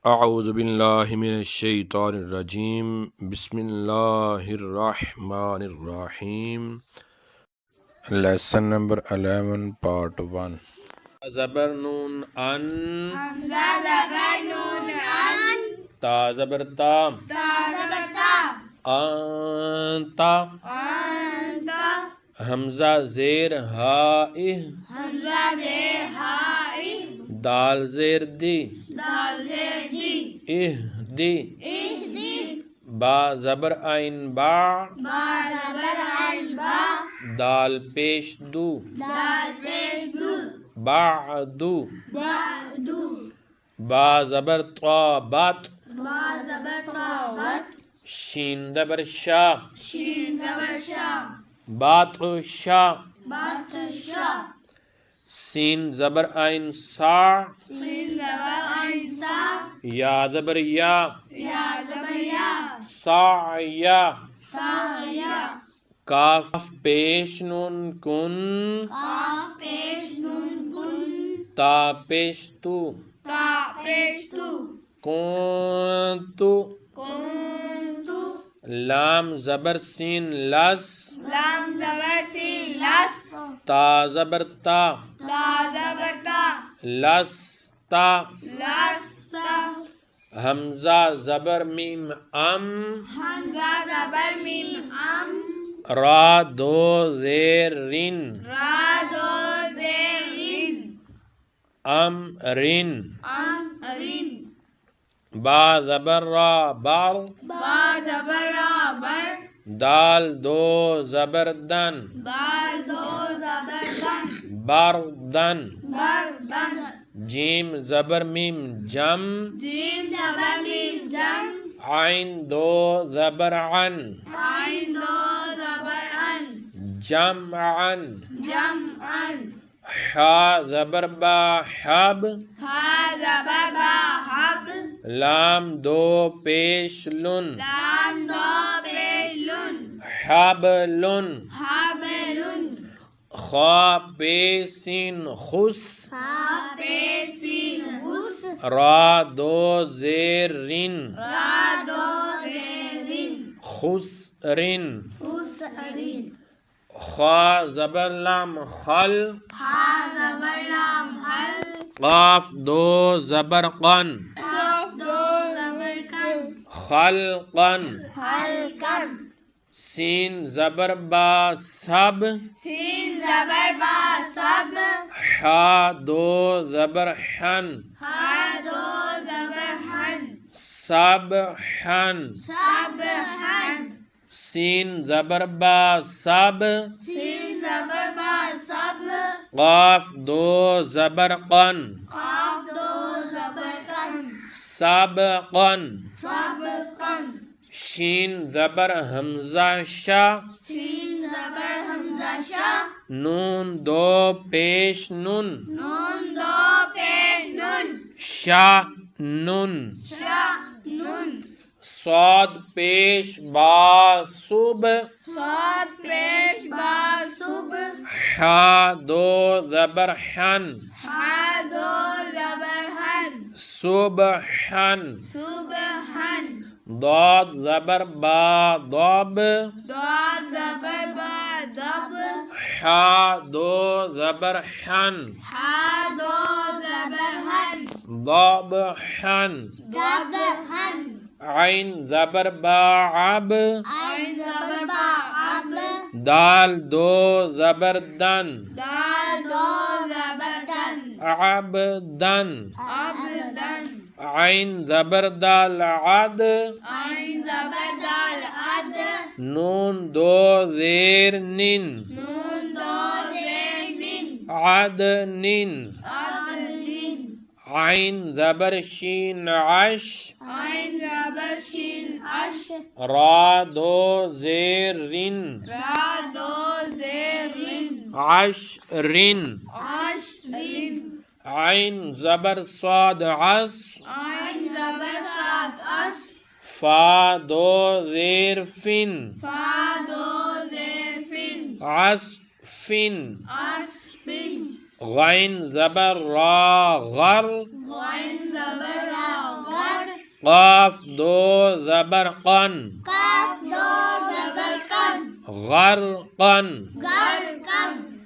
اعوذ باللہ من الشیطان الرجیم بسم اللہ الرحمن الرحیم لیسن نمبر 11 پارٹ 1 زبر نون ان حمزہ زبر نون ان تا زبر تا تا زبر تا انتا انت حمزہ زیر ہا حمزہ زیر ہا دال زیر دی دال زیر دی اہدی اہدی با زبر عین با با زبر عین با دال پیش دو دال پیش دو بعدو بعدو با زبر طا بات با زبر تا بت شین زبر شا شین زبر شا بات شا بات شا سین زبر عین سا سین زبر عین سا یا زبر یا یا زبر یا سا یا سا یا کاف پیش نون کن قاف پیش نون کن تا پیش تو تا پیش تو کنتو کنتو لام زبر سین لس لام زبر سین لس تا زبر تا تا زبر تا لستا لستا حمزہ زبر میم ام حمزہ زبر میم ام را دو زیر رن را دو زیر رین ام رن ام رین با زبر را بر با زبر را بر دال دو زبر دن دال دو زبر دن بردن بردن جیم زبر میم جم جیم زبر میم جم عین دو زبر عن عین دو زبر ان جمعا جمعن حا زبر با حب ہا زبر با حب لام دو پیش لن لام دو پیش لن حبلن حبلن خا پیسین خس ہا پیسین حس را دو زیر رن را دو زیرین خسرن حس رین خا زبر لام خل ہا زبر لام حل قاف دو زبر قن قاف دو زبر کن خلقن حل کن سین زبر با سب سین زبر با سب حا دو زبر حن ہا دو زبر حن سبحن سبحن سین زبر با سب سین زبر با سب قاف دو زبر قن قاف دو زبر کن سبقن سبقن شین زبر حمزہ شا سین زبر حمزہ شا نون دو پیش نن نون دو پیش نون شا نن شا نون صاد پیش با صب صاد پیش با صبح حا دو زبر حن ہا دو زبر حن صبحن صبحن ضاد زبر با ضب داد زبر با دب حا دو زبر حن ہا دو زبر حن ضبحن ضبحن عین زبر با عب عین زبر با اب دال دو زبر دن دال دو زبر دن عبدن عبدن عین زبر دال عد عین زبر دال عد نون دو زیر نن نون دو زیر نین عدنن عدن عین زبر شین عش عین زبر شین اش را دو زیر رن را دو زیر رین عشرن عشرین عین زبر صاد عص عین زبر صاد اس فا دو زیر فن فا دو زیر فین عصفن عصفین غین زبر را غر غین زبر را غر قاف دو زبر قن کاف دو زبر کن غرقن گر کن